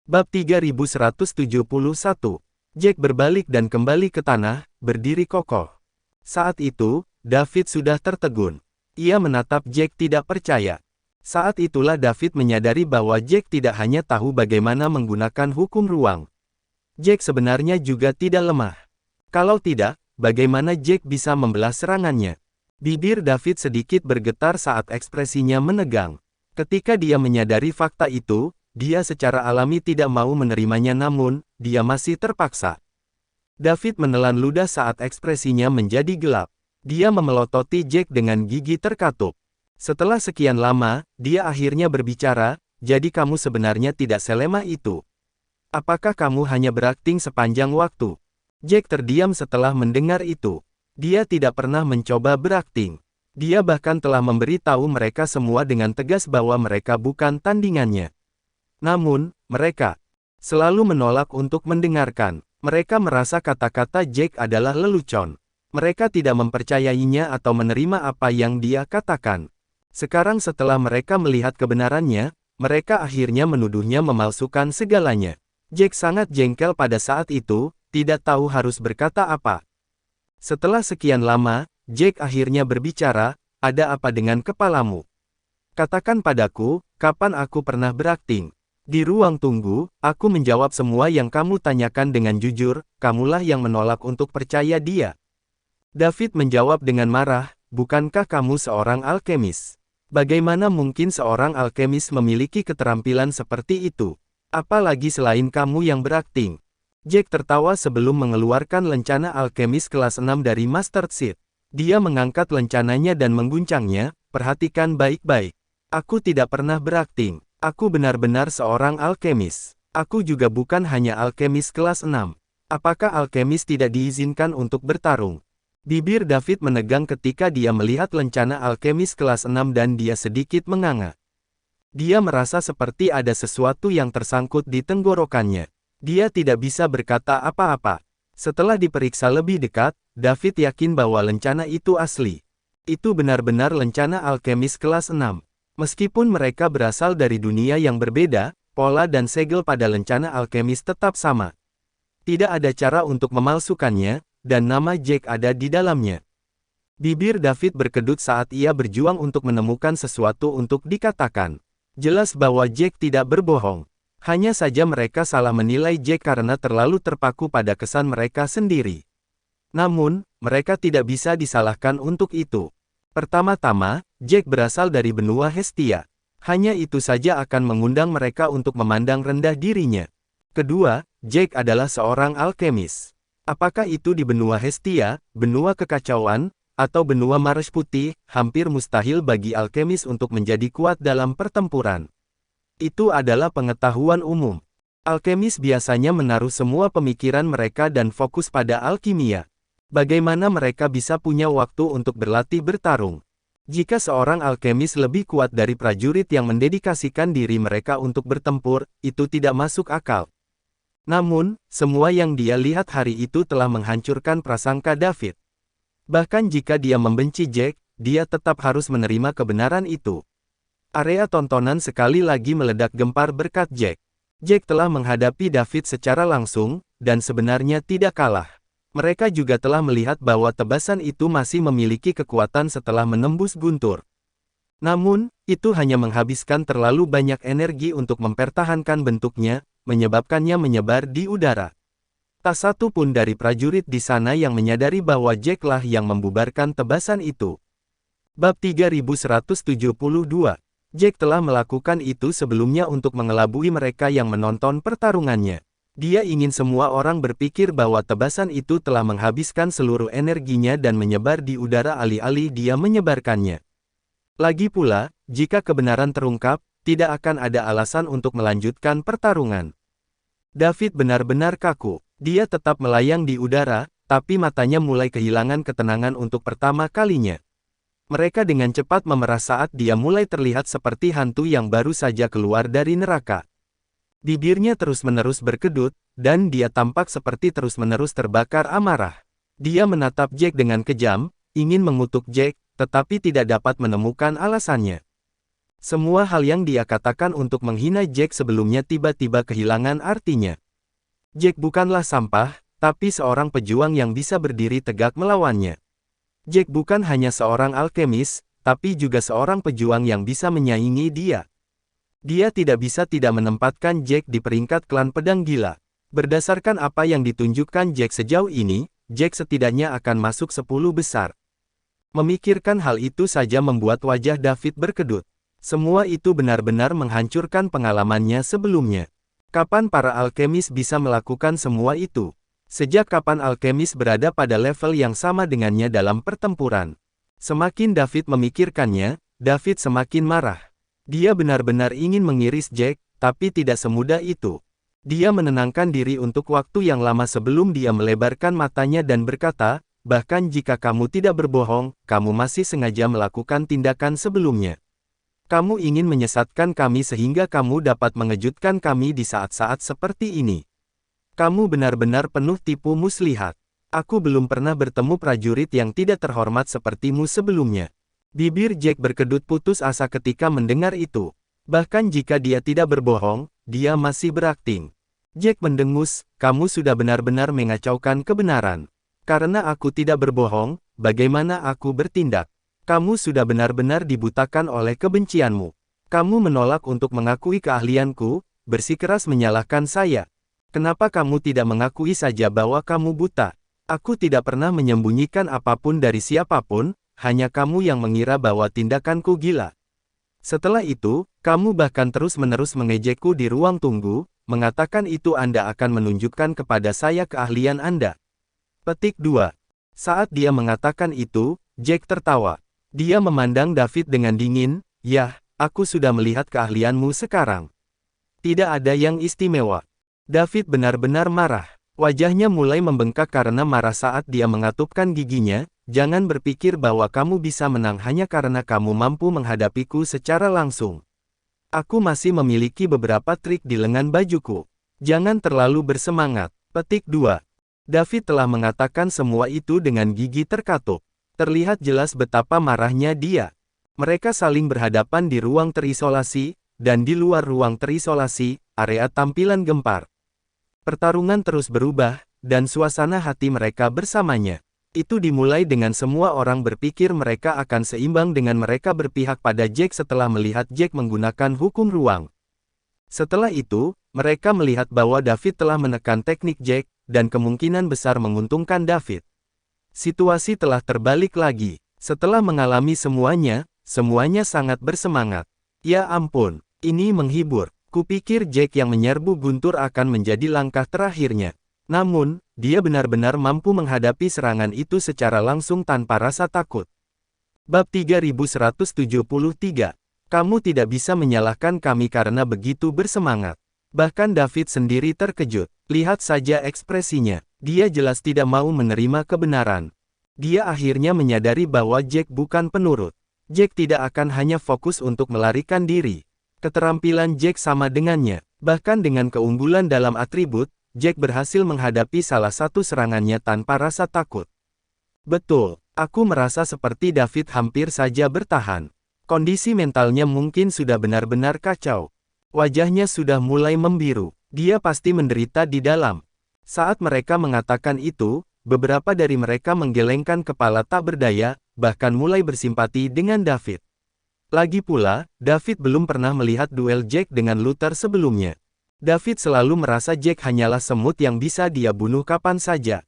Bab 3171. Jack berbalik dan kembali ke tanah, berdiri kokoh. Saat itu, David sudah tertegun. Ia menatap Jack tidak percaya. Saat itulah David menyadari bahwa Jack tidak hanya tahu bagaimana menggunakan hukum ruang. Jack sebenarnya juga tidak lemah. Kalau tidak, bagaimana Jack bisa membelah serangannya? Bibir David sedikit bergetar saat ekspresinya menegang. Ketika dia menyadari fakta itu, dia secara alami tidak mau menerimanya, namun dia masih terpaksa. David menelan ludah saat ekspresinya menjadi gelap. Dia memelototi Jack dengan gigi terkatup. Setelah sekian lama, dia akhirnya berbicara, "Jadi kamu sebenarnya tidak selemah itu. Apakah kamu hanya berakting sepanjang waktu?" Jack terdiam setelah mendengar itu. Dia tidak pernah mencoba berakting. Dia bahkan telah memberitahu mereka semua dengan tegas bahwa mereka bukan tandingannya. Namun, mereka selalu menolak untuk mendengarkan. Mereka merasa kata-kata Jack adalah lelucon. Mereka tidak mempercayainya atau menerima apa yang dia katakan. Sekarang setelah mereka melihat kebenarannya, mereka akhirnya menuduhnya memalsukan segalanya. Jack sangat jengkel pada saat itu, tidak tahu harus berkata apa. Setelah sekian lama, Jack akhirnya berbicara, "Ada apa dengan kepalamu? Katakan padaku, kapan aku pernah berakting?" Di ruang tunggu, aku menjawab semua yang kamu tanyakan dengan jujur, kamulah yang menolak untuk percaya dia. David menjawab dengan marah, "Bukankah kamu seorang alkemis? Bagaimana mungkin seorang alkemis memiliki keterampilan seperti itu? Apalagi selain kamu yang berakting." Jack tertawa sebelum mengeluarkan lencana alkemis kelas 6 dari Master Seed. Dia mengangkat lencananya dan mengguncangnya, "Perhatikan baik-baik. Aku tidak pernah berakting. Aku benar-benar seorang alkemis. Aku juga bukan hanya alkemis kelas 6. Apakah alkemis tidak diizinkan untuk bertarung?" Bibir David menegang ketika dia melihat lencana alkemis kelas 6 dan dia sedikit menganga. Dia merasa seperti ada sesuatu yang tersangkut di tenggorokannya. Dia tidak bisa berkata apa-apa. Setelah diperiksa lebih dekat, David yakin bahwa lencana itu asli. Itu benar-benar lencana alkemis kelas 6. Meskipun mereka berasal dari dunia yang berbeda, pola dan segel pada lencana alkemis tetap sama. Tidak ada cara untuk memalsukannya, dan nama Jack ada di dalamnya. Bibir David berkedut saat ia berjuang untuk menemukan sesuatu untuk dikatakan. Jelas bahwa Jack tidak berbohong. Hanya saja mereka salah menilai Jack karena terlalu terpaku pada kesan mereka sendiri. Namun, mereka tidak bisa disalahkan untuk itu. Pertama-tama, Jack berasal dari benua Hestia. Hanya itu saja akan mengundang mereka untuk memandang rendah dirinya. Kedua, Jack adalah seorang alkemis. Apakah itu di benua Hestia, benua kekacauan, atau benua Mars Putih, hampir mustahil bagi alkemis untuk menjadi kuat dalam pertempuran. Itu adalah pengetahuan umum. Alkemis biasanya menaruh semua pemikiran mereka dan fokus pada alkimia. Bagaimana mereka bisa punya waktu untuk berlatih bertarung? Jika seorang alkemis lebih kuat dari prajurit yang mendedikasikan diri mereka untuk bertempur, itu tidak masuk akal. Namun, semua yang dia lihat hari itu telah menghancurkan prasangka David. Bahkan jika dia membenci Jack, dia tetap harus menerima kebenaran itu. Area tontonan sekali lagi meledak gempar berkat Jack. Jack telah menghadapi David secara langsung, dan sebenarnya tidak kalah. Mereka juga telah melihat bahwa tebasan itu masih memiliki kekuatan setelah menembus guntur. Namun, itu hanya menghabiskan terlalu banyak energi untuk mempertahankan bentuknya, menyebabkannya menyebar di udara. Tak satu pun dari prajurit di sana yang menyadari bahwa Jack lah yang membubarkan tebasan itu. Bab 3172. Jack telah melakukan itu sebelumnya untuk mengelabui mereka yang menonton pertarungannya. Dia ingin semua orang berpikir bahwa tebasan itu telah menghabiskan seluruh energinya dan menyebar di udara alih-alih dia menyebarkannya. Lagi pula, jika kebenaran terungkap, tidak akan ada alasan untuk melanjutkan pertarungan. David benar-benar kaku. Dia tetap melayang di udara, tapi matanya mulai kehilangan ketenangan untuk pertama kalinya. Mereka dengan cepat memerah saat dia mulai terlihat seperti hantu yang baru saja keluar dari neraka. Bibirnya terus-menerus berkedut, dan dia tampak seperti terus-menerus terbakar amarah. Dia menatap Jack dengan kejam, ingin mengutuk Jack, tetapi tidak dapat menemukan alasannya. Semua hal yang dia katakan untuk menghina Jack sebelumnya tiba-tiba kehilangan artinya. Jack bukanlah sampah, tapi seorang pejuang yang bisa berdiri tegak melawannya. Jack bukan hanya seorang alkemis, tapi juga seorang pejuang yang bisa menyaingi dia. Dia tidak bisa tidak menempatkan Jack di peringkat klan pedang gila. Berdasarkan apa yang ditunjukkan Jack sejauh ini, Jack setidaknya akan masuk 10 besar. Memikirkan hal itu saja membuat wajah David berkedut. Semua itu benar-benar menghancurkan pengalamannya sebelumnya. Kapan para alkemis bisa melakukan semua itu? Sejak kapan alkemis berada pada level yang sama dengannya dalam pertempuran? Semakin David memikirkannya, David semakin marah. Dia benar-benar ingin mengiris Jack, tapi tidak semudah itu. Dia menenangkan diri untuk waktu yang lama sebelum dia melebarkan matanya dan berkata, bahkan jika kamu tidak berbohong, kamu masih sengaja melakukan tindakan sebelumnya. Kamu ingin menyesatkan kami sehingga kamu dapat mengejutkan kami di saat-saat seperti ini. Kamu benar-benar penuh tipu muslihat. Aku belum pernah bertemu prajurit yang tidak terhormat sepertimu sebelumnya. Bibir Jack berkedut putus asa ketika mendengar itu. Bahkan jika dia tidak berbohong, dia masih berakting. Jack mendengus, kamu sudah benar-benar mengacaukan kebenaran. Karena aku tidak berbohong, bagaimana aku bertindak? Kamu sudah benar-benar dibutakan oleh kebencianmu. Kamu menolak untuk mengakui keahlianku, bersikeras menyalahkan saya. Kenapa kamu tidak mengakui saja bahwa kamu buta? Aku tidak pernah menyembunyikan apapun dari siapapun, hanya kamu yang mengira bahwa tindakanku gila. Setelah itu, kamu bahkan terus-menerus mengejekku di ruang tunggu, mengatakan itu Anda akan menunjukkan kepada saya keahlian Anda. Petik 2. Saat dia mengatakan itu, Jack tertawa. Dia memandang David dengan dingin, "Yah, aku sudah melihat keahlianmu sekarang. Tidak ada yang istimewa." David benar-benar marah. Wajahnya mulai membengkak karena marah saat dia mengatupkan giginya. Jangan berpikir bahwa kamu bisa menang hanya karena kamu mampu menghadapiku secara langsung. Aku masih memiliki beberapa trik di lengan bajuku. Jangan terlalu bersemangat. Petik 2. David telah mengatakan semua itu dengan gigi terkatup. Terlihat jelas betapa marahnya dia. Mereka saling berhadapan di ruang terisolasi, dan di luar ruang terisolasi, area tampilan gempar. Pertarungan terus berubah, dan suasana hati mereka bersamanya. Itu dimulai dengan semua orang berpikir mereka akan seimbang dengan mereka berpihak pada Jack setelah melihat Jack menggunakan hukum ruang. Setelah itu, mereka melihat bahwa David telah menekan teknik Jack, dan kemungkinan besar menguntungkan David. Situasi telah terbalik lagi. Setelah mengalami semuanya sangat bersemangat. Ya ampun, ini menghibur. Kupikir Jack yang menyerbu guntur akan menjadi langkah terakhirnya. Namun, dia benar-benar mampu menghadapi serangan itu secara langsung tanpa rasa takut. Bab 3173. Kamu tidak bisa menyalahkan kami karena begitu bersemangat. Bahkan David sendiri terkejut. Lihat saja ekspresinya. Dia jelas tidak mau menerima kebenaran. Dia akhirnya menyadari bahwa Jack bukan penurut. Jack tidak akan hanya fokus untuk melarikan diri. Keterampilan Jack sama dengannya. Bahkan dengan keunggulan dalam atribut, Jack berhasil menghadapi salah satu serangannya tanpa rasa takut. Betul, aku merasa seperti David hampir saja bertahan. Kondisi mentalnya mungkin sudah benar-benar kacau. Wajahnya sudah mulai membiru. Dia pasti menderita di dalam. Saat mereka mengatakan itu, beberapa dari mereka menggelengkan kepala tak berdaya, bahkan mulai bersimpati dengan David. Lagi pula, David belum pernah melihat duel Jack dengan Luther sebelumnya. David selalu merasa Jack hanyalah semut yang bisa dia bunuh kapan saja.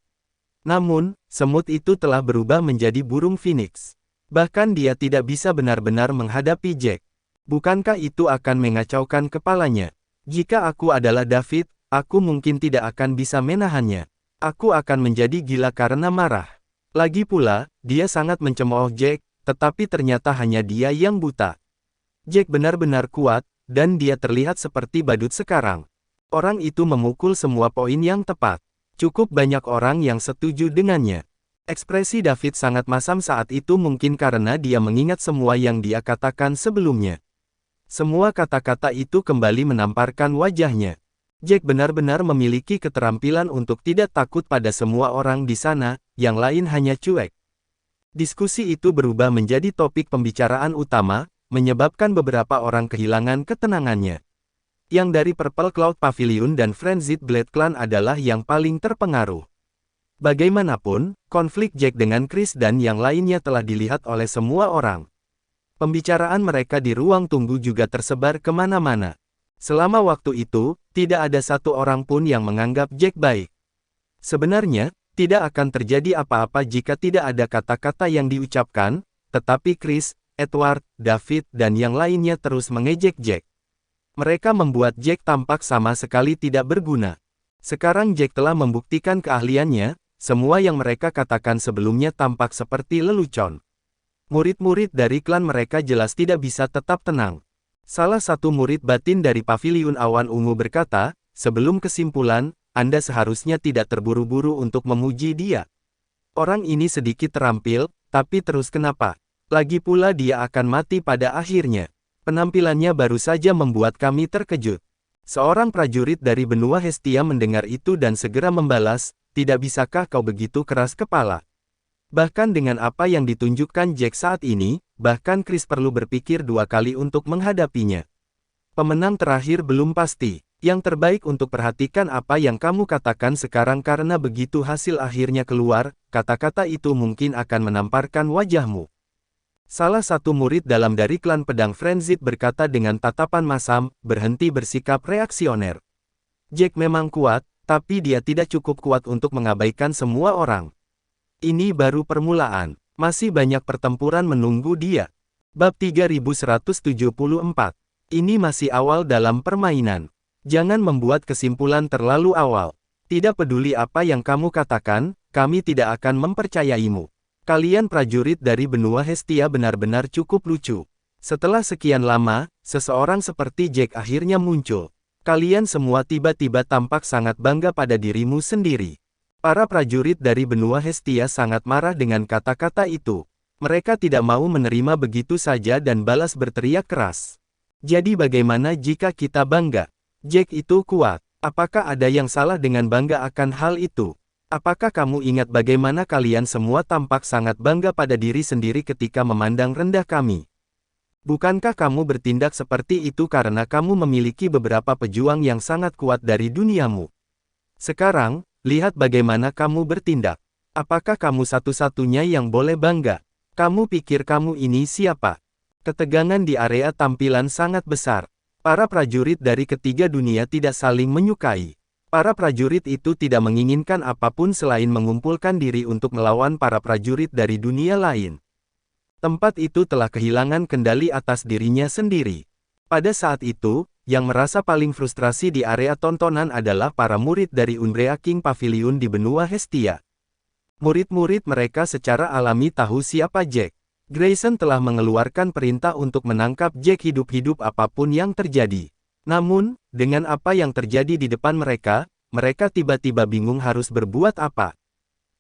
Namun, semut itu telah berubah menjadi burung phoenix. Bahkan dia tidak bisa benar-benar menghadapi Jack. Bukankah itu akan mengacaukan kepalanya? Jika aku adalah David, aku mungkin tidak akan bisa menahannya. Aku akan menjadi gila karena marah. Lagi pula, dia sangat mencemooh Jack, tetapi ternyata hanya dia yang buta. Jack benar-benar kuat, dan dia terlihat seperti badut sekarang. Orang itu memukul semua poin yang tepat. Cukup banyak orang yang setuju dengannya. Ekspresi David sangat masam saat itu mungkin karena dia mengingat semua yang dia katakan sebelumnya. Semua kata-kata itu kembali menamparkan wajahnya. Jack benar-benar memiliki keterampilan untuk tidak takut pada semua orang di sana, yang lain hanya cuek. Diskusi itu berubah menjadi topik pembicaraan utama, menyebabkan beberapa orang kehilangan ketenangannya. Yang dari Purple Cloud Pavilion dan Frenzied Blade Clan adalah yang paling terpengaruh. Bagaimanapun, konflik Jack dengan Chris dan yang lainnya telah dilihat oleh semua orang. Pembicaraan mereka di ruang tunggu juga tersebar kemana-mana. Selama waktu itu, tidak ada satu orang pun yang menganggap Jack baik. Sebenarnya, tidak akan terjadi apa-apa jika tidak ada kata-kata yang diucapkan, tetapi Chris, Edward, David, dan yang lainnya terus mengejek Jack. Mereka membuat Jack tampak sama sekali tidak berguna. Sekarang Jack telah membuktikan keahliannya, semua yang mereka katakan sebelumnya tampak seperti lelucon. Murid-murid dari klan mereka jelas tidak bisa tetap tenang. Salah satu murid batin dari Paviliun Awan Ungu berkata, sebelum kesimpulan, Anda seharusnya tidak terburu-buru untuk memuji dia. Orang ini sedikit terampil, tapi terus kenapa? Lagi pula dia akan mati pada akhirnya. Penampilannya baru saja membuat kami terkejut. Seorang prajurit dari benua Hestia mendengar itu dan segera membalas, tidak bisakah kau begitu keras kepala? Bahkan dengan apa yang ditunjukkan Jack saat ini, bahkan Chris perlu berpikir dua kali untuk menghadapinya. Pemenang terakhir belum pasti. Yang terbaik untuk perhatikan apa yang kamu katakan sekarang karena begitu hasil akhirnya keluar, kata-kata itu mungkin akan menamparkan wajahmu. Salah satu murid dalam dari klan pedang Frenzied berkata dengan tatapan masam, berhenti bersikap reaksioner. Jack memang kuat, tapi dia tidak cukup kuat untuk mengabaikan semua orang. Ini baru permulaan, masih banyak pertempuran menunggu dia. Bab 3174. Ini masih awal dalam permainan. Jangan membuat kesimpulan terlalu awal. Tidak peduli apa yang kamu katakan, kami tidak akan mempercayaimu. Kalian prajurit dari benua Hestia benar-benar cukup lucu. Setelah sekian lama, seseorang seperti Jack akhirnya muncul. Kalian semua tiba-tiba tampak sangat bangga pada dirimu sendiri. Para prajurit dari benua Hestia sangat marah dengan kata-kata itu. Mereka tidak mau menerima begitu saja dan balas berteriak keras. Jadi bagaimana jika kita bangga? Jack itu kuat. Apakah ada yang salah dengan bangga akan hal itu? Apakah kamu ingat bagaimana kalian semua tampak sangat bangga pada diri sendiri ketika memandang rendah kami? Bukankah kamu bertindak seperti itu karena kamu memiliki beberapa pejuang yang sangat kuat dari duniamu? Sekarang, lihat bagaimana kamu bertindak. Apakah kamu satu-satunya yang boleh bangga? Kamu pikir kamu ini siapa? Ketegangan di area tampilan sangat besar. Para prajurit dari ketiga dunia tidak saling menyukai. Para prajurit itu tidak menginginkan apapun selain mengumpulkan diri untuk melawan para prajurit dari dunia lain. Tempat itu telah kehilangan kendali atas dirinya sendiri. Pada saat itu, yang merasa paling frustrasi di area tontonan adalah para murid dari Umbrea King Pavilion di benua Hestia. Murid-murid mereka secara alami tahu siapa Jack. Grayson telah mengeluarkan perintah untuk menangkap Jack hidup-hidup apapun yang terjadi. Namun, dengan apa yang terjadi di depan mereka, mereka tiba-tiba bingung harus berbuat apa.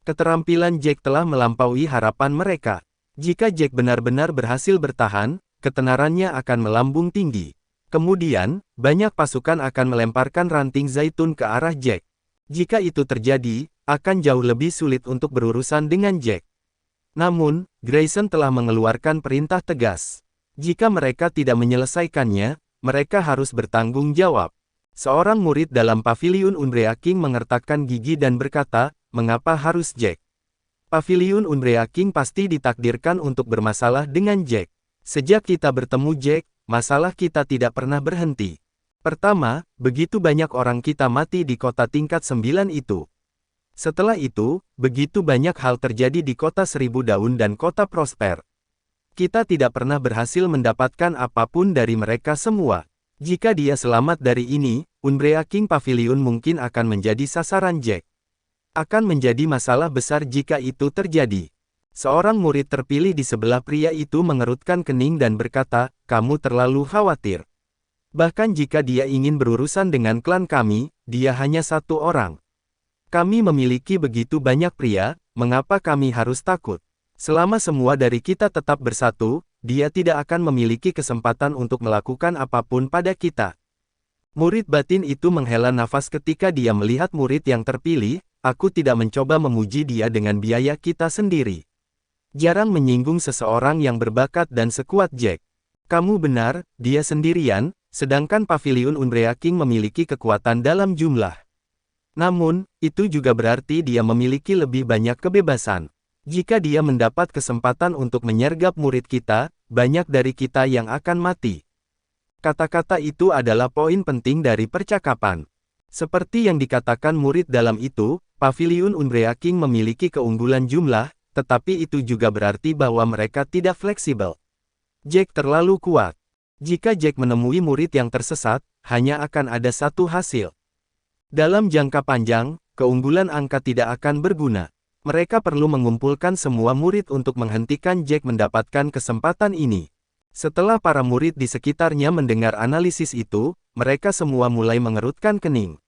Keterampilan Jack telah melampaui harapan mereka. Jika Jack benar-benar berhasil bertahan, ketenarannya akan melambung tinggi. Kemudian, banyak pasukan akan melemparkan ranting zaitun ke arah Jack. Jika itu terjadi, akan jauh lebih sulit untuk berurusan dengan Jack. Namun, Grayson telah mengeluarkan perintah tegas. Jika mereka tidak menyelesaikannya, mereka harus bertanggung jawab. Seorang murid dalam Paviliun Umbrea King mengertakkan gigi dan berkata, mengapa harus Jack? Paviliun Umbrea King pasti ditakdirkan untuk bermasalah dengan Jack. Sejak kita bertemu Jack, masalah kita tidak pernah berhenti. Pertama, begitu banyak orang kita mati di kota tingkat 9 itu. Setelah itu, begitu banyak hal terjadi di kota Seribu Daun dan kota Prosper. Kita tidak pernah berhasil mendapatkan apapun dari mereka semua. Jika dia selamat dari ini, Umbrea King Pavilion mungkin akan menjadi sasaran Jack. Akan menjadi masalah besar jika itu terjadi. Seorang murid terpilih di sebelah pria itu mengerutkan kening dan berkata, kamu terlalu khawatir. Bahkan jika dia ingin berurusan dengan klan kami, dia hanya satu orang. Kami memiliki begitu banyak pria, mengapa kami harus takut? Selama semua dari kita tetap bersatu, dia tidak akan memiliki kesempatan untuk melakukan apapun pada kita. Murid batin itu menghela nafas ketika dia melihat murid yang terpilih, aku tidak mencoba memuji dia dengan biaya kita sendiri. Jarang menyinggung seseorang yang berbakat dan sekuat Jack. Kamu benar, dia sendirian, sedangkan Paviliun Umbrea King memiliki kekuatan dalam jumlah. Namun, itu juga berarti dia memiliki lebih banyak kebebasan. Jika dia mendapat kesempatan untuk menyergap murid kita, banyak dari kita yang akan mati. Kata-kata itu adalah poin penting dari percakapan. Seperti yang dikatakan murid dalam itu, Paviliun Umbrea King memiliki keunggulan jumlah, tetapi itu juga berarti bahwa mereka tidak fleksibel. Jack terlalu kuat. Jika Jack menemui murid yang tersesat, hanya akan ada satu hasil. Dalam jangka panjang, keunggulan angka tidak akan berguna. Mereka perlu mengumpulkan semua murid untuk menghentikan Jack mendapatkan kesempatan ini. Setelah para murid di sekitarnya mendengar analisis itu, mereka semua mulai mengerutkan kening.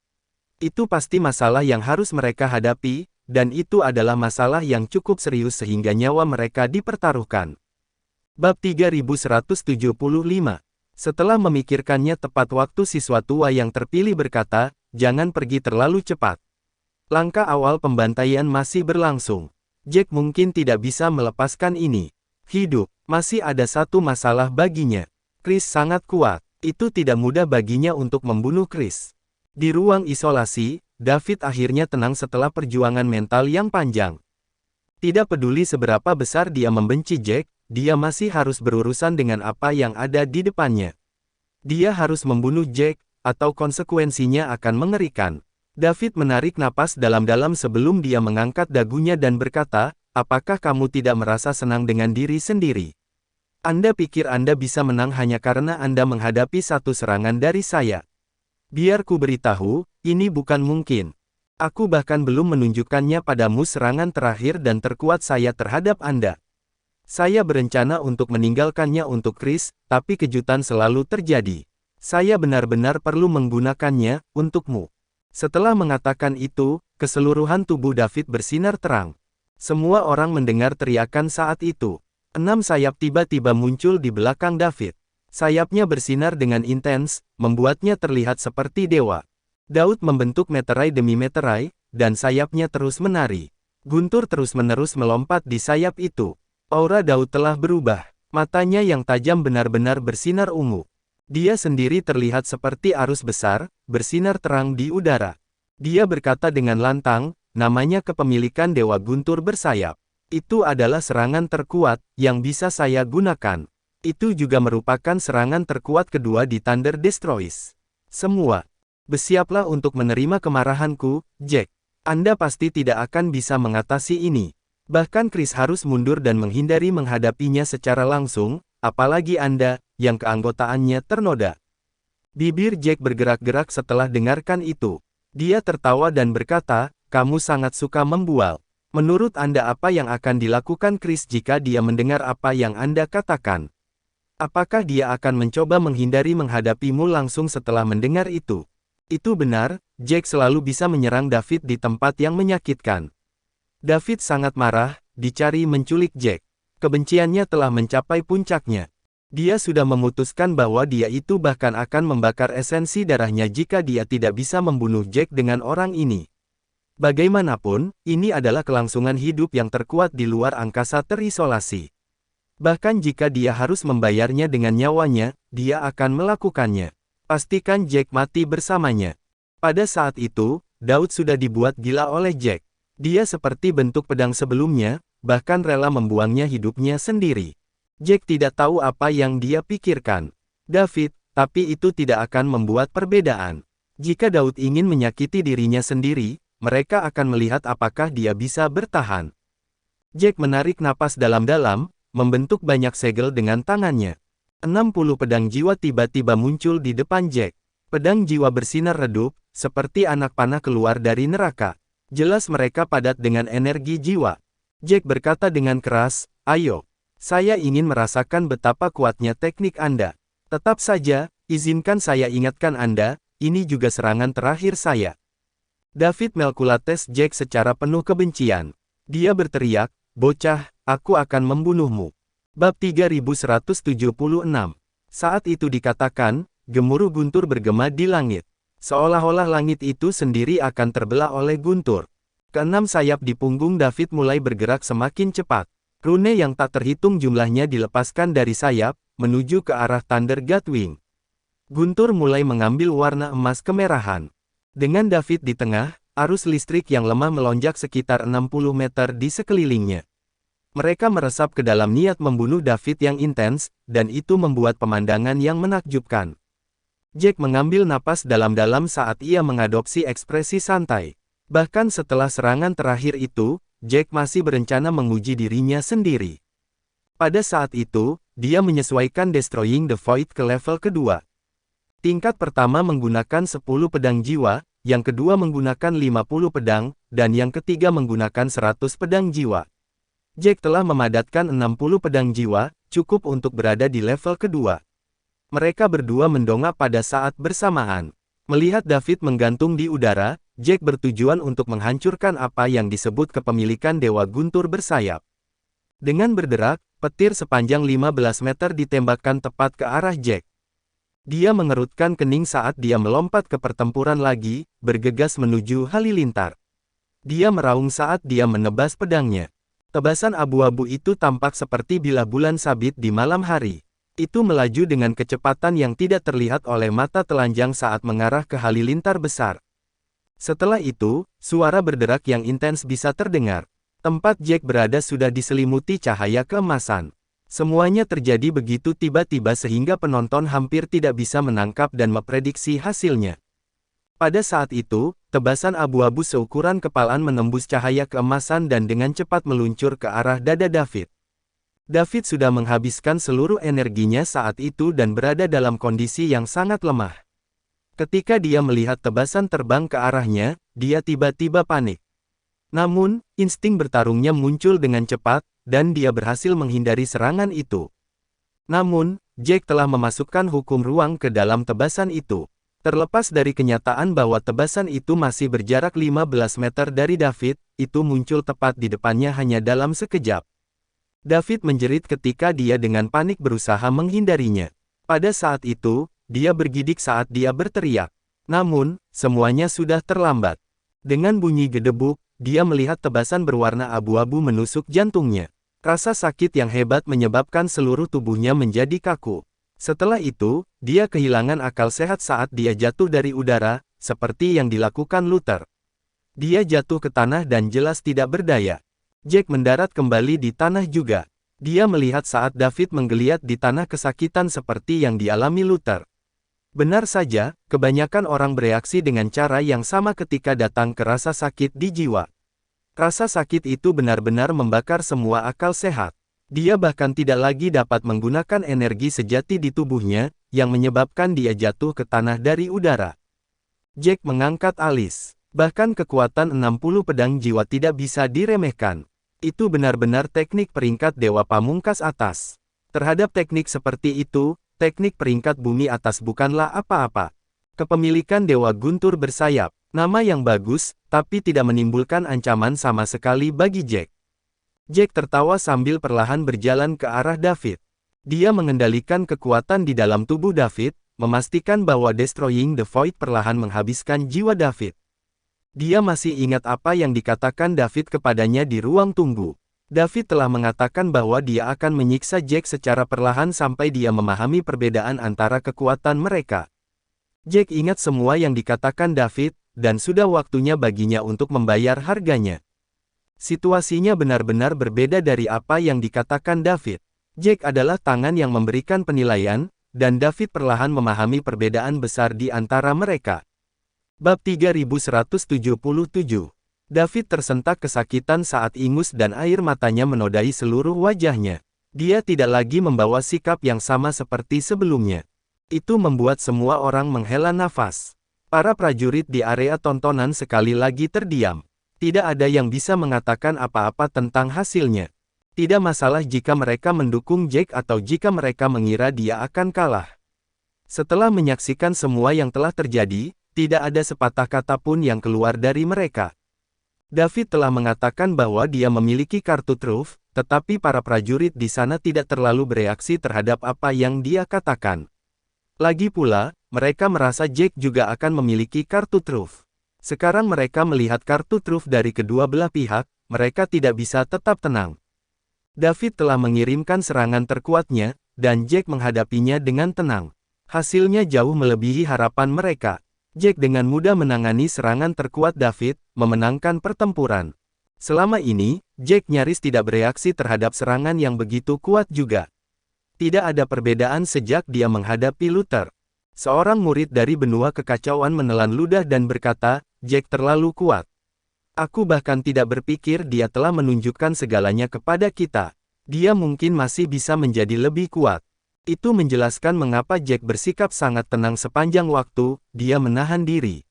Itu pasti masalah yang harus mereka hadapi, dan itu adalah masalah yang cukup serius sehingga nyawa mereka dipertaruhkan. Bab 3175. Setelah memikirkannya tepat waktu siswa tua yang terpilih berkata, jangan pergi terlalu cepat. Langkah awal pembantaian masih berlangsung. Jack mungkin tidak bisa melepaskan ini. Hidup, masih ada satu masalah baginya. Chris sangat kuat. Itu tidak mudah baginya untuk membunuh Chris. Di ruang isolasi, David akhirnya tenang setelah perjuangan mental yang panjang. Tidak peduli seberapa besar dia membenci Jack, dia masih harus berurusan dengan apa yang ada di depannya. Dia harus membunuh Jack, atau konsekuensinya akan mengerikan. David menarik napas dalam-dalam sebelum dia mengangkat dagunya dan berkata, apakah kamu tidak merasa senang dengan diri sendiri? Anda pikir Anda bisa menang hanya karena Anda menghadapi satu serangan dari saya. Biar ku beritahu, ini bukan mungkin. Aku bahkan belum menunjukkannya padamu serangan terakhir dan terkuat saya terhadap Anda. Saya berencana untuk meninggalkannya untuk Chris, tapi kejutan selalu terjadi. Saya benar-benar perlu menggunakannya, untukmu. Setelah mengatakan itu, keseluruhan tubuh David bersinar terang. Semua orang mendengar teriakan saat itu. 6 sayap tiba-tiba muncul di belakang David. Sayapnya bersinar dengan intens, membuatnya terlihat seperti dewa. Daud membentuk meterai demi meterai, dan sayapnya terus menari. Guntur terus-menerus melompat di sayap itu. Aura Daud telah berubah. Matanya yang tajam benar-benar bersinar ungu. Dia sendiri terlihat seperti arus besar, bersinar terang di udara. Dia berkata dengan lantang, namanya kepemilikan Dewa Guntur bersayap. Itu adalah serangan terkuat, yang bisa saya gunakan. Itu juga merupakan serangan terkuat kedua di Thunder Destroys. Semua. Bersiaplah untuk menerima kemarahanku, Jack. Anda pasti tidak akan bisa mengatasi ini. Bahkan Chris harus mundur dan menghindari menghadapinya secara langsung, apalagi Anda, yang keanggotaannya ternoda. Bibir Jack bergerak-gerak setelah dengarkan itu. Dia tertawa dan berkata, kamu sangat suka membual. Menurut Anda apa yang akan dilakukan Chris jika dia mendengar apa yang Anda katakan? Apakah dia akan mencoba menghindari menghadapimu langsung setelah mendengar itu? Itu benar, Jack selalu bisa menyerang David di tempat yang menyakitkan. David sangat marah, dicari menculik Jack. Kebenciannya telah mencapai puncaknya. Dia sudah memutuskan bahwa dia itu bahkan akan membakar esensi darahnya jika dia tidak bisa membunuh Jack dengan orang ini. Bagaimanapun, ini adalah kelangsungan hidup yang terkuat di luar angkasa terisolasi. Bahkan jika dia harus membayarnya dengan nyawanya, dia akan melakukannya. Pastikan Jack mati bersamanya. Pada saat itu, Daud sudah dibuat gila oleh Jack. Dia seperti bentuk pedang sebelumnya, bahkan rela membuangnya hidupnya sendiri. Jack tidak tahu apa yang dia pikirkan. David, tapi itu tidak akan membuat perbedaan. Jika Daud ingin menyakiti dirinya sendiri, mereka akan melihat apakah dia bisa bertahan. Jack menarik napas dalam-dalam, membentuk banyak segel dengan tangannya. 60 pedang jiwa tiba-tiba muncul di depan Jack. Pedang jiwa bersinar redup, seperti anak panah keluar dari neraka. Jelas mereka padat dengan energi jiwa. Jack berkata dengan keras, ayo. Saya ingin merasakan betapa kuatnya teknik Anda. Tetap saja, izinkan saya ingatkan Anda, ini juga serangan terakhir saya. David melkulates Jack secara penuh kebencian. Dia berteriak, bocah, aku akan membunuhmu. Bab 3176. Saat itu dikatakan, gemuruh guntur bergema di langit. Seolah-olah langit itu sendiri akan terbelah oleh guntur. Keenam sayap di punggung David mulai bergerak semakin cepat. Rune yang tak terhitung jumlahnya dilepaskan dari sayap, menuju ke arah Thunder Godwing. Guntur mulai mengambil warna emas kemerahan. Dengan David di tengah, arus listrik yang lemah melonjak sekitar 60 meter di sekelilingnya. Mereka meresap ke dalam niat membunuh David yang intens, dan itu membuat pemandangan yang menakjubkan. Jack mengambil napas dalam-dalam saat ia mengadopsi ekspresi santai. Bahkan setelah serangan terakhir itu, Jack masih berencana menguji dirinya sendiri. Pada saat itu, dia menyesuaikan Destroying the Void ke level kedua. Tingkat pertama menggunakan 10 pedang jiwa, yang kedua menggunakan 50 pedang, dan yang ketiga menggunakan 100 pedang jiwa. Jack telah memadatkan 60 pedang jiwa, cukup untuk berada di level kedua. Mereka berdua mendongak pada saat bersamaan. Melihat David menggantung di udara, Jack bertujuan untuk menghancurkan apa yang disebut kepemilikan Dewa Guntur bersayap. Dengan berderak, petir sepanjang 15 meter ditembakkan tepat ke arah Jack. Dia mengerutkan kening saat dia melompat ke pertempuran lagi, bergegas menuju halilintar. Dia meraung saat dia menebas pedangnya. Tebasan abu-abu itu tampak seperti bilah bulan sabit di malam hari. Itu melaju dengan kecepatan yang tidak terlihat oleh mata telanjang saat mengarah ke halilintar besar. Setelah itu, suara berderak yang intens bisa terdengar. Tempat Jack berada sudah diselimuti cahaya keemasan. Semuanya terjadi begitu tiba-tiba sehingga penonton hampir tidak bisa menangkap dan memprediksi hasilnya. Pada saat itu, tebasan abu-abu seukuran kepalan menembus cahaya keemasan dan dengan cepat meluncur ke arah dada David. David sudah menghabiskan seluruh energinya saat itu dan berada dalam kondisi yang sangat lemah. Ketika dia melihat tebasan terbang ke arahnya, dia tiba-tiba panik. Namun, insting bertarungnya muncul dengan cepat, dan dia berhasil menghindari serangan itu. Namun, Jack telah memasukkan hukum ruang ke dalam tebasan itu. Terlepas dari kenyataan bahwa tebasan itu masih berjarak 15 meter dari David, itu muncul tepat di depannya hanya dalam sekejap. David menjerit ketika dia dengan panik berusaha menghindarinya. Pada saat itu, dia bergidik saat dia berteriak. Namun, semuanya sudah terlambat. Dengan bunyi gedebuk, dia melihat tebasan berwarna abu-abu menusuk jantungnya. Rasa sakit yang hebat menyebabkan seluruh tubuhnya menjadi kaku. Setelah itu, dia kehilangan akal sehat saat dia jatuh dari udara, seperti yang dilakukan Luther. Dia jatuh ke tanah dan jelas tidak berdaya. Jack mendarat kembali di tanah juga. Dia melihat saat David menggeliat di tanah kesakitan seperti yang dialami Luther. Benar saja, kebanyakan orang bereaksi dengan cara yang sama ketika datang ke rasa sakit di jiwa. Rasa sakit itu benar-benar membakar semua akal sehat. Dia bahkan tidak lagi dapat menggunakan energi sejati di tubuhnya, yang menyebabkan dia jatuh ke tanah dari udara. Jack mengangkat alis. Bahkan kekuatan 60 pedang jiwa tidak bisa diremehkan. Itu benar-benar teknik peringkat Dewa Pamungkas atas. Terhadap teknik seperti itu, teknik peringkat bumi atas bukanlah apa-apa. Kepemilikan Dewa Guntur bersayap, nama yang bagus, tapi tidak menimbulkan ancaman sama sekali bagi Jack. Jack tertawa sambil perlahan berjalan ke arah David. Dia mengendalikan kekuatan di dalam tubuh David, memastikan bahwa Destroying the Void perlahan menghabiskan jiwa David. Dia masih ingat apa yang dikatakan David kepadanya di ruang tunggu. David telah mengatakan bahwa dia akan menyiksa Jack secara perlahan sampai dia memahami perbedaan antara kekuatan mereka. Jack ingat semua yang dikatakan David, dan sudah waktunya baginya untuk membayar harganya. Situasinya benar-benar berbeda dari apa yang dikatakan David. Jack adalah tangan yang memberikan penilaian, dan David perlahan memahami perbedaan besar di antara mereka. Bab 3177. David tersentak kesakitan saat ingus dan air matanya menodai seluruh wajahnya. Dia tidak lagi membawa sikap yang sama seperti sebelumnya. Itu membuat semua orang menghela nafas. Para prajurit di area tontonan sekali lagi terdiam. Tidak ada yang bisa mengatakan apa-apa tentang hasilnya. Tidak masalah jika mereka mendukung Jack atau jika mereka mengira dia akan kalah. Setelah menyaksikan semua yang telah terjadi, tidak ada sepatah kata pun yang keluar dari mereka. David telah mengatakan bahwa dia memiliki kartu truf, tetapi para prajurit di sana tidak terlalu bereaksi terhadap apa yang dia katakan. Lagi pula, mereka merasa Jack juga akan memiliki kartu truf. Sekarang mereka melihat kartu truf dari kedua belah pihak, mereka tidak bisa tetap tenang. David telah mengirimkan serangan terkuatnya, dan Jack menghadapinya dengan tenang. Hasilnya jauh melebihi harapan mereka. Jack dengan mudah menangani serangan terkuat David, memenangkan pertempuran. Selama ini, Jack nyaris tidak bereaksi terhadap serangan yang begitu kuat juga. Tidak ada perbedaan sejak dia menghadapi Luther. Seorang murid dari benua kekacauan menelan ludah dan berkata, Jack terlalu kuat. Aku bahkan tidak berpikir dia telah menunjukkan segalanya kepada kita. Dia mungkin masih bisa menjadi lebih kuat. Itu menjelaskan mengapa Jack bersikap sangat tenang sepanjang waktu, dia menahan diri.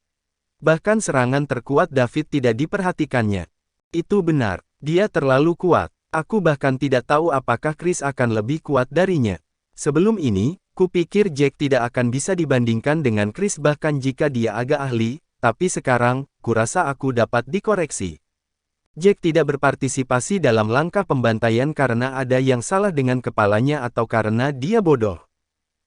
Bahkan serangan terkuat David tidak diperhatikannya. Itu benar, dia terlalu kuat. Aku bahkan tidak tahu apakah Chris akan lebih kuat darinya. Sebelum ini, kupikir Jack tidak akan bisa dibandingkan dengan Chris bahkan jika dia agak ahli, tapi sekarang, kurasa aku dapat dikoreksi. Jack tidak berpartisipasi dalam langkah pembantaian karena ada yang salah dengan kepalanya atau karena dia bodoh.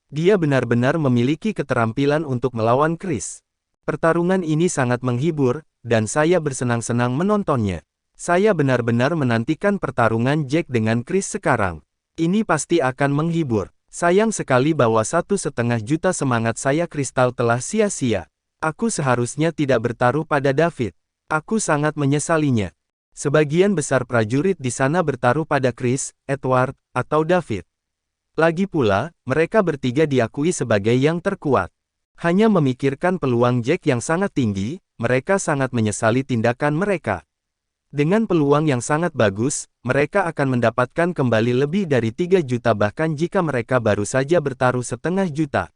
Dia benar-benar memiliki keterampilan untuk melawan Chris. Pertarungan ini sangat menghibur, dan saya bersenang-senang menontonnya. Saya benar-benar menantikan pertarungan Jack dengan Chris sekarang. Ini pasti akan menghibur. Sayang sekali bahwa 1,5 juta semangat saya kristal telah sia-sia. Aku seharusnya tidak bertaruh pada David. Aku sangat menyesalinya. Sebagian besar prajurit di sana bertaruh pada Chris, Edward, atau David. Lagi pula, mereka bertiga diakui sebagai yang terkuat. Hanya memikirkan peluang Jack yang sangat tinggi, mereka sangat menyesali tindakan mereka. Dengan peluang yang sangat bagus, mereka akan mendapatkan kembali lebih dari 3 juta bahkan jika mereka baru saja bertaruh 0,5 juta.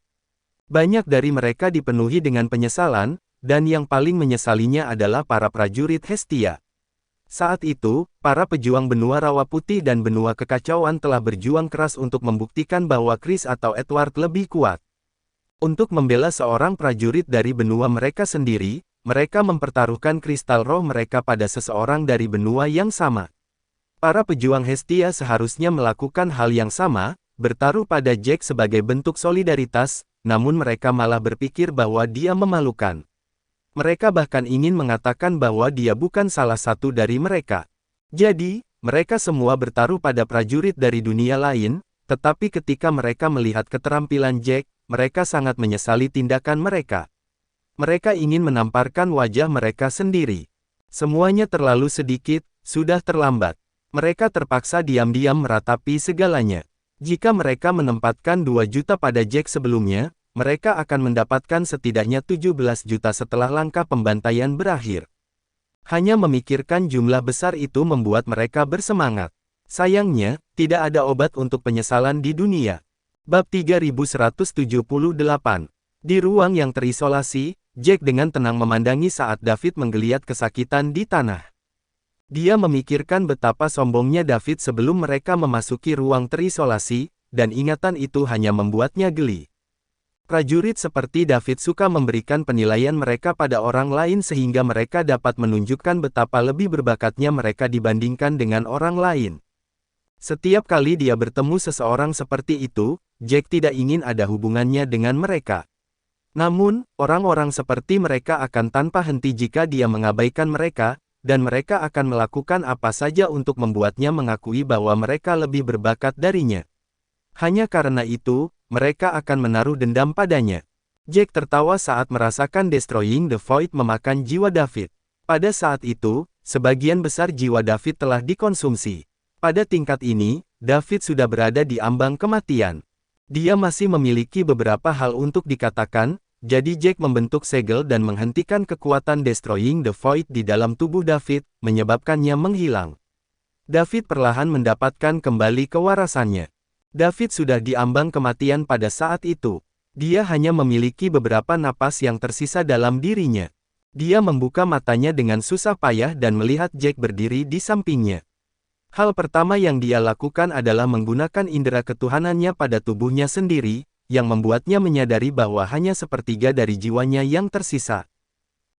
Banyak dari mereka dipenuhi dengan penyesalan, dan yang paling menyesalinya adalah para prajurit Hestia. Saat itu, para pejuang benua rawa putih dan benua kekacauan telah berjuang keras untuk membuktikan bahwa Chris atau Edward lebih kuat. Untuk membela seorang prajurit dari benua mereka sendiri, mereka mempertaruhkan kristal roh mereka pada seseorang dari benua yang sama. Para pejuang Hestia seharusnya melakukan hal yang sama, bertaruh pada Jack sebagai bentuk solidaritas, namun mereka malah berpikir bahwa dia memalukan. Mereka bahkan ingin mengatakan bahwa dia bukan salah satu dari mereka. Jadi, mereka semua bertaruh pada prajurit dari dunia lain, tetapi ketika mereka melihat keterampilan Jack, mereka sangat menyesali tindakan mereka. Mereka ingin menamparkan wajah mereka sendiri. Semuanya terlalu sedikit, sudah terlambat. Mereka terpaksa diam-diam meratapi segalanya. Jika mereka menempatkan 2 juta pada Jack sebelumnya, mereka akan mendapatkan setidaknya 17 juta setelah langkah pembantaian berakhir. Hanya memikirkan jumlah besar itu membuat mereka bersemangat. Sayangnya, tidak ada obat untuk penyesalan di dunia. Bab 3178. Di ruang yang terisolasi, Jack dengan tenang memandangi saat David menggeliat kesakitan di tanah. Dia memikirkan betapa sombongnya David sebelum mereka memasuki ruang terisolasi, dan ingatan itu hanya membuatnya geli. Prajurit seperti David suka memberikan penilaian mereka pada orang lain sehingga mereka dapat menunjukkan betapa lebih berbakatnya mereka dibandingkan dengan orang lain. Setiap kali dia bertemu seseorang seperti itu, Jack tidak ingin ada hubungannya dengan mereka. Namun, orang-orang seperti mereka akan tanpa henti jika dia mengabaikan mereka, dan mereka akan melakukan apa saja untuk membuatnya mengakui bahwa mereka lebih berbakat darinya. Hanya karena itu, mereka akan menaruh dendam padanya. Jack tertawa saat merasakan Destroying the Void memakan jiwa David. Pada saat itu, sebagian besar jiwa David telah dikonsumsi. Pada tingkat ini, David sudah berada di ambang kematian. Dia masih memiliki beberapa hal untuk dikatakan, jadi Jack membentuk segel dan menghentikan kekuatan Destroying the Void di dalam tubuh David, menyebabkannya menghilang. David perlahan mendapatkan kembali kewarasannya. David sudah di ambang kematian pada saat itu. Dia hanya memiliki beberapa napas yang tersisa dalam dirinya. Dia membuka matanya dengan susah payah dan melihat Jack berdiri di sampingnya. Hal pertama yang dia lakukan adalah menggunakan indera ketuhanannya pada tubuhnya sendiri, yang membuatnya menyadari bahwa hanya sepertiga dari jiwanya yang tersisa.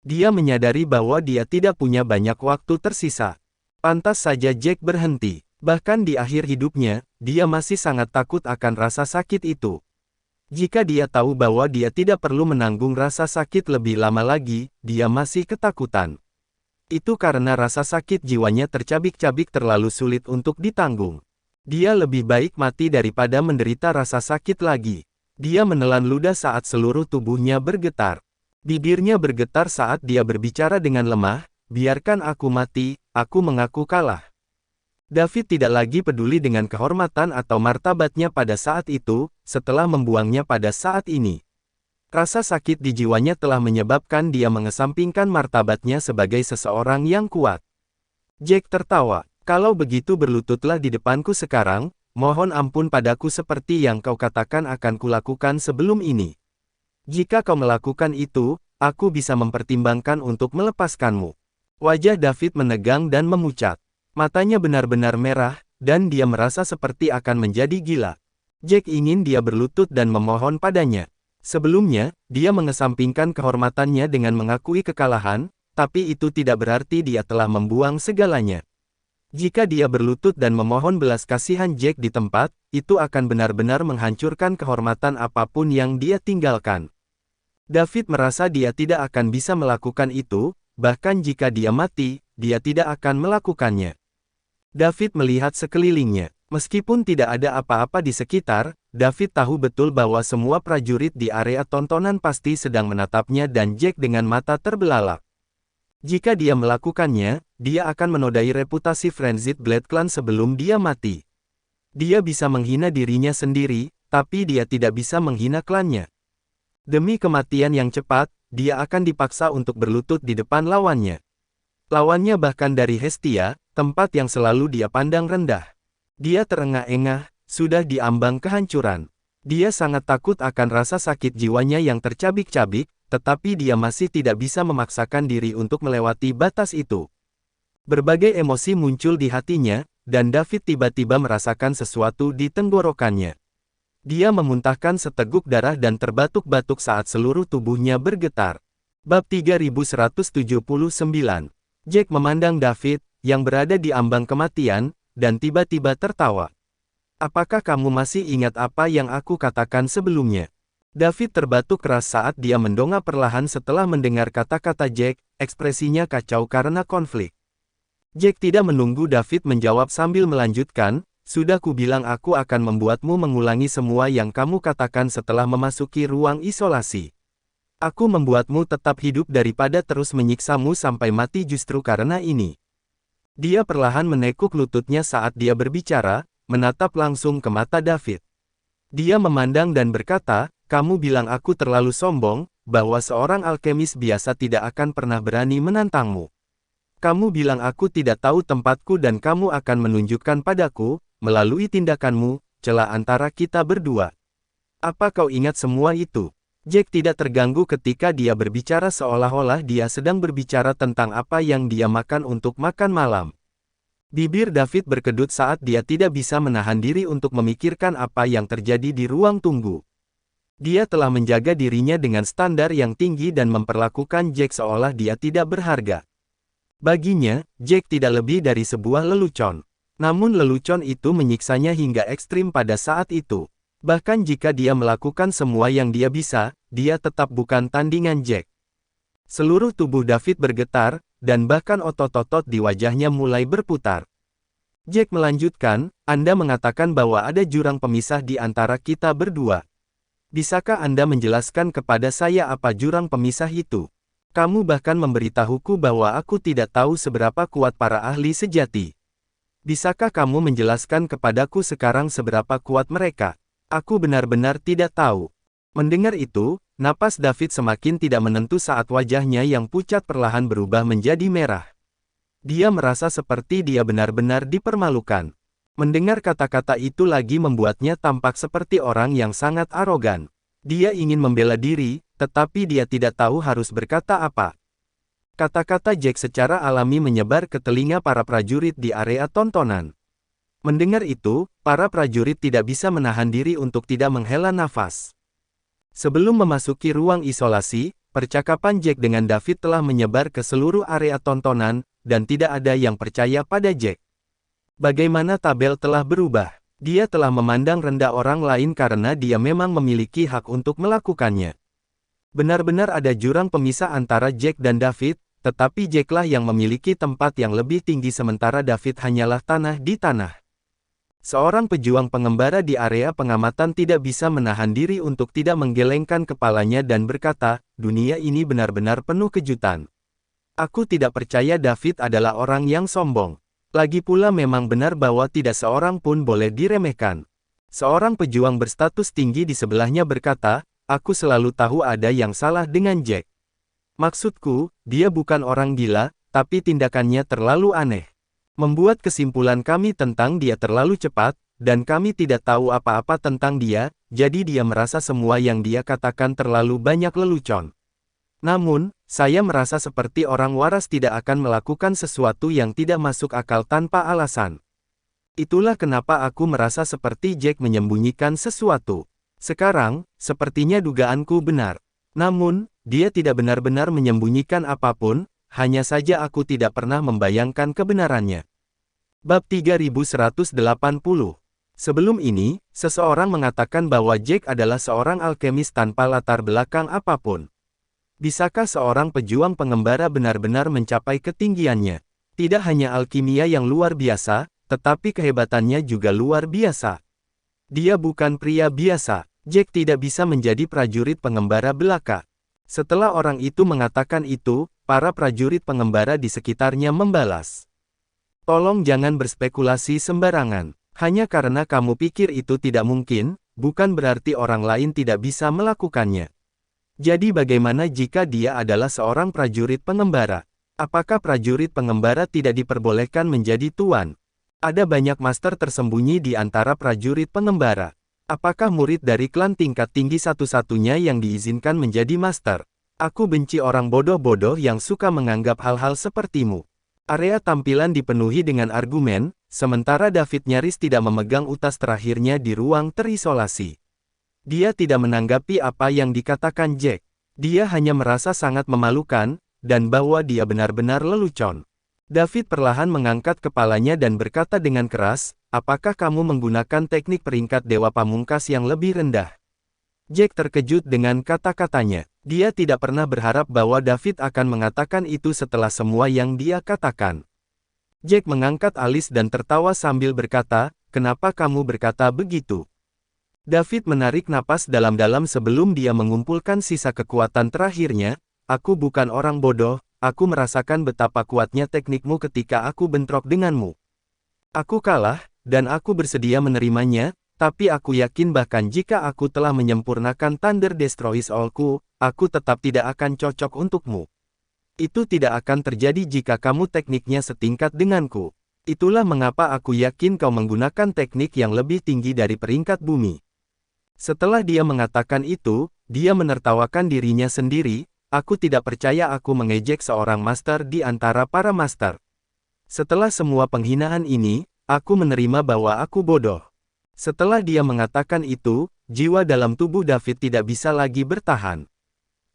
Dia menyadari bahwa dia tidak punya banyak waktu tersisa. Pantas saja Jack berhenti. Bahkan di akhir hidupnya, dia masih sangat takut akan rasa sakit itu. Jika dia tahu bahwa dia tidak perlu menanggung rasa sakit lebih lama lagi, dia masih ketakutan. Itu karena rasa sakit jiwanya tercabik-cabik terlalu sulit untuk ditanggung. Dia lebih baik mati daripada menderita rasa sakit lagi. Dia menelan ludah saat seluruh tubuhnya bergetar. Bibirnya bergetar saat dia berbicara dengan lemah, biarkan aku mati, aku mengaku kalah. David tidak lagi peduli dengan kehormatan atau martabatnya pada saat itu, setelah membuangnya pada saat ini. Rasa sakit di jiwanya telah menyebabkan dia mengesampingkan martabatnya sebagai seseorang yang kuat. Jack tertawa. Kalau begitu berlututlah di depanku sekarang, mohon ampun padaku seperti yang kau katakan akan kulakukan sebelum ini. Jika kau melakukan itu, aku bisa mempertimbangkan untuk melepaskanmu. Wajah David menegang dan memucat. Matanya benar-benar merah, dan dia merasa seperti akan menjadi gila. Jack ingin dia berlutut dan memohon padanya. Sebelumnya, dia mengesampingkan kehormatannya dengan mengakui kekalahan, tapi itu tidak berarti dia telah membuang segalanya. Jika dia berlutut dan memohon belas kasihan Jack di tempat, itu akan benar-benar menghancurkan kehormatan apapun yang dia tinggalkan. David merasa dia tidak akan bisa melakukan itu, bahkan jika dia mati, dia tidak akan melakukannya. David melihat sekelilingnya. Meskipun tidak ada apa-apa di sekitar, David tahu betul bahwa semua prajurit di area tontonan pasti sedang menatapnya dan Jack dengan mata terbelalak. Jika dia melakukannya, dia akan menodai reputasi Frenzied Blade Clan sebelum dia mati. Dia bisa menghina dirinya sendiri, tapi dia tidak bisa menghina klannya. Demi kematian yang cepat, dia akan dipaksa untuk berlutut di depan lawannya. Lawannya bahkan dari Hestia, tempat yang selalu dia pandang rendah. Dia terengah-engah, sudah di ambang kehancuran. Dia sangat takut akan rasa sakit jiwanya yang tercabik-cabik, tetapi dia masih tidak bisa memaksakan diri untuk melewati batas itu. Berbagai emosi muncul di hatinya, dan David tiba-tiba merasakan sesuatu di tenggorokannya. Dia memuntahkan seteguk darah dan terbatuk-batuk saat seluruh tubuhnya bergetar. Bab 3179. Jack memandang David, yang berada di ambang kematian, dan tiba-tiba tertawa. Apakah kamu masih ingat apa yang aku katakan sebelumnya? David terbatuk keras saat dia mendongak perlahan setelah mendengar kata-kata Jack, ekspresinya kacau karena konflik. Jack tidak menunggu David menjawab sambil melanjutkan, sudah kubilang aku akan membuatmu mengulangi semua yang kamu katakan setelah memasuki ruang isolasi. Aku membuatmu tetap hidup daripada terus menyiksamu sampai mati justru karena ini. Dia perlahan menekuk lututnya saat dia berbicara, menatap langsung ke mata David. Dia memandang dan berkata, kamu bilang aku terlalu sombong, bahwa seorang alkemis biasa tidak akan pernah berani menantangmu. Kamu bilang aku tidak tahu tempatku dan kamu akan menunjukkan padaku, melalui tindakanmu, celah antara kita berdua. Apa kau ingat semua itu? Jack tidak terganggu ketika dia berbicara seolah-olah dia sedang berbicara tentang apa yang dia makan untuk makan malam. Bibir David berkedut saat dia tidak bisa menahan diri untuk memikirkan apa yang terjadi di ruang tunggu. Dia telah menjaga dirinya dengan standar yang tinggi dan memperlakukan Jack seolah dia tidak berharga. Baginya, Jack tidak lebih dari sebuah lelucon. Namun lelucon itu menyiksanya hingga ekstrim pada saat itu. Bahkan jika dia melakukan semua yang dia bisa, dia tetap bukan tandingan Jack. Seluruh tubuh David bergetar, dan bahkan otot-otot di wajahnya mulai berputar. Jack melanjutkan, Anda mengatakan bahwa ada jurang pemisah di antara kita berdua. Bisakah Anda menjelaskan kepada saya apa jurang pemisah itu? Kamu bahkan memberitahuku bahwa aku tidak tahu seberapa kuat para ahli sejati. Bisakah kamu menjelaskan kepadaku sekarang seberapa kuat mereka? Aku benar-benar tidak tahu. Mendengar itu, napas David semakin tidak menentu saat wajahnya yang pucat perlahan berubah menjadi merah. Dia merasa seperti dia benar-benar dipermalukan. Mendengar kata-kata itu lagi membuatnya tampak seperti orang yang sangat arogan. Dia ingin membela diri, tetapi dia tidak tahu harus berkata apa. Kata-kata Jack secara alami menyebar ke telinga para prajurit di area tontonan. Mendengar itu, para prajurit tidak bisa menahan diri untuk tidak menghela nafas. Sebelum memasuki ruang isolasi, percakapan Jack dengan David telah menyebar ke seluruh area tontonan, dan tidak ada yang percaya pada Jack. Bagaimana tabel telah berubah? Dia telah memandang rendah orang lain karena dia memang memiliki hak untuk melakukannya. Benar-benar ada jurang pemisah antara Jack dan David, tetapi Jacklah yang memiliki tempat yang lebih tinggi sementara David hanyalah tanah di tanah. Seorang pejuang pengembara di area pengamatan tidak bisa menahan diri untuk tidak menggelengkan kepalanya dan berkata, dunia ini benar-benar penuh kejutan. Aku tidak percaya David adalah orang yang sombong. Lagi pula memang benar bahwa tidak seorang pun boleh diremehkan. Seorang pejuang berstatus tinggi di sebelahnya berkata, aku selalu tahu ada yang salah dengan Jack. Maksudku, dia bukan orang gila, tapi tindakannya terlalu aneh. Membuat kesimpulan kami tentang dia terlalu cepat, dan kami tidak tahu apa-apa tentang dia, jadi dia merasa semua yang dia katakan terlalu banyak lelucon. Namun, saya merasa seperti orang waras tidak akan melakukan sesuatu yang tidak masuk akal tanpa alasan. Itulah kenapa aku merasa seperti Jack menyembunyikan sesuatu. Sekarang, sepertinya dugaanku benar. Namun, dia tidak benar-benar menyembunyikan apapun, hanya saja aku tidak pernah membayangkan kebenarannya. Bab 3180. Sebelum ini, seseorang mengatakan bahwa Jack adalah seorang alkemis tanpa latar belakang apapun. Bisakah seorang pejuang pengembara benar-benar mencapai ketinggiannya? Tidak hanya alkimia yang luar biasa, tetapi kehebatannya juga luar biasa. Dia bukan pria biasa. Jack tidak bisa menjadi prajurit pengembara belaka. Setelah orang itu mengatakan itu, para prajurit pengembara di sekitarnya membalas. Tolong jangan berspekulasi sembarangan. Hanya karena kamu pikir itu tidak mungkin, bukan berarti orang lain tidak bisa melakukannya. Jadi bagaimana jika dia adalah seorang prajurit pengembara? Apakah prajurit pengembara tidak diperbolehkan menjadi tuan? Ada banyak master tersembunyi di antara prajurit pengembara. Apakah murid dari klan tingkat tinggi satu-satunya yang diizinkan menjadi master? Aku benci orang bodoh-bodoh yang suka menganggap hal-hal sepertimu. Area tampilan dipenuhi dengan argumen, sementara David nyaris tidak memegang utas terakhirnya di ruang terisolasi. Dia tidak menanggapi apa yang dikatakan Jack. Dia hanya merasa sangat memalukan, dan bahwa dia benar-benar lelucon. David perlahan mengangkat kepalanya dan berkata dengan keras, apakah kamu menggunakan teknik peringkat Dewa Pamungkas yang lebih rendah? Jack terkejut dengan kata-katanya. Dia tidak pernah berharap bahwa David akan mengatakan itu setelah semua yang dia katakan. Jack mengangkat alis dan tertawa sambil berkata, kenapa kamu berkata begitu? David menarik napas dalam-dalam sebelum dia mengumpulkan sisa kekuatan terakhirnya, aku bukan orang bodoh. Aku merasakan betapa kuatnya teknikmu ketika aku bentrok denganmu. Aku kalah, dan aku bersedia menerimanya, tapi aku yakin bahkan jika aku telah menyempurnakan Thunder Destroys All-ku, aku tetap tidak akan cocok untukmu. Itu tidak akan terjadi jika kamu tekniknya setingkat denganku. Itulah mengapa aku yakin kau menggunakan teknik yang lebih tinggi dari peringkat bumi. Setelah dia mengatakan itu, dia menertawakan dirinya sendiri. Aku tidak percaya aku mengejek seorang master di antara para master. Setelah semua penghinaan ini, aku menerima bahwa aku bodoh. Setelah dia mengatakan itu, jiwa dalam tubuh David tidak bisa lagi bertahan.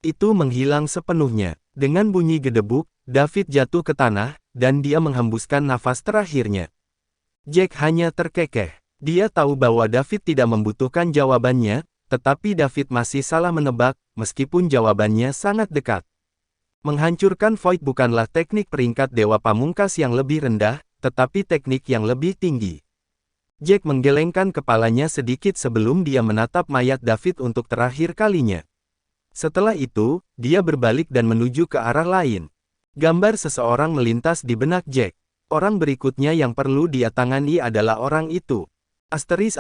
Itu menghilang sepenuhnya. Dengan bunyi gedebuk, David jatuh ke tanah, dan dia menghembuskan nafas terakhirnya. Jack hanya terkekeh. Dia tahu bahwa David tidak membutuhkan jawabannya, tetapi David masih salah menebak, meskipun jawabannya sangat dekat. Menghancurkan Void bukanlah teknik peringkat Dewa Pamungkas yang lebih rendah, tetapi teknik yang lebih tinggi. Jack menggelengkan kepalanya sedikit sebelum dia menatap mayat David untuk terakhir kalinya. Setelah itu, dia berbalik dan menuju ke arah lain. Gambar seseorang melintas di benak Jack. Orang berikutnya yang perlu dia tangani adalah orang itu. Asteris.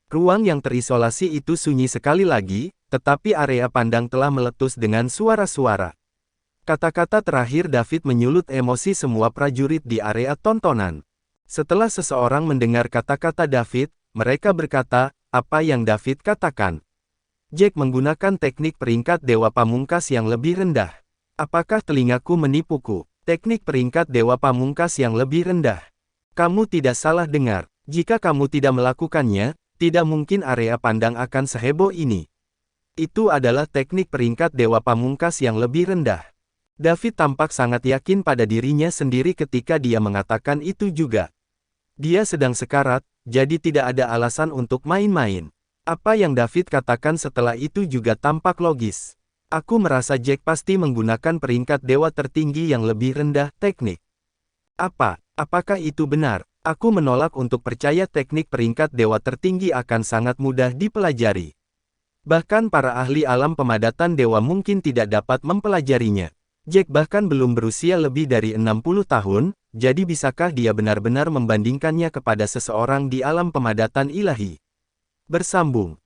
Ruang yang terisolasi itu sunyi sekali lagi, tetapi area pandang telah meletus dengan suara-suara. Kata-kata terakhir David menyulut emosi semua prajurit di area tontonan. Setelah seseorang mendengar kata-kata David, mereka berkata, apa yang David katakan? Jack menggunakan teknik peringkat Dewa Pamungkas yang lebih rendah. Apakah telingaku menipuku? Teknik peringkat Dewa Pamungkas yang lebih rendah. Kamu tidak salah dengar. Jika kamu tidak melakukannya, tidak mungkin area pandang akan seheboh ini. Itu adalah teknik peringkat Dewa Pamungkas yang lebih rendah. David tampak sangat yakin pada dirinya sendiri ketika dia mengatakan itu juga. Dia sedang sekarat, jadi tidak ada alasan untuk main-main. Apa yang David katakan setelah itu juga tampak logis. Aku merasa Jack pasti menggunakan peringkat dewa tertinggi yang lebih rendah, teknik. Apakah itu benar? Aku menolak untuk percaya teknik peringkat dewa tertinggi akan sangat mudah dipelajari. Bahkan para ahli alam pemadatan dewa mungkin tidak dapat mempelajarinya. Jack bahkan belum berusia lebih dari 60 tahun, jadi bisakah dia benar-benar membandingkannya kepada seseorang di alam pemadatan ilahi? Bersambung.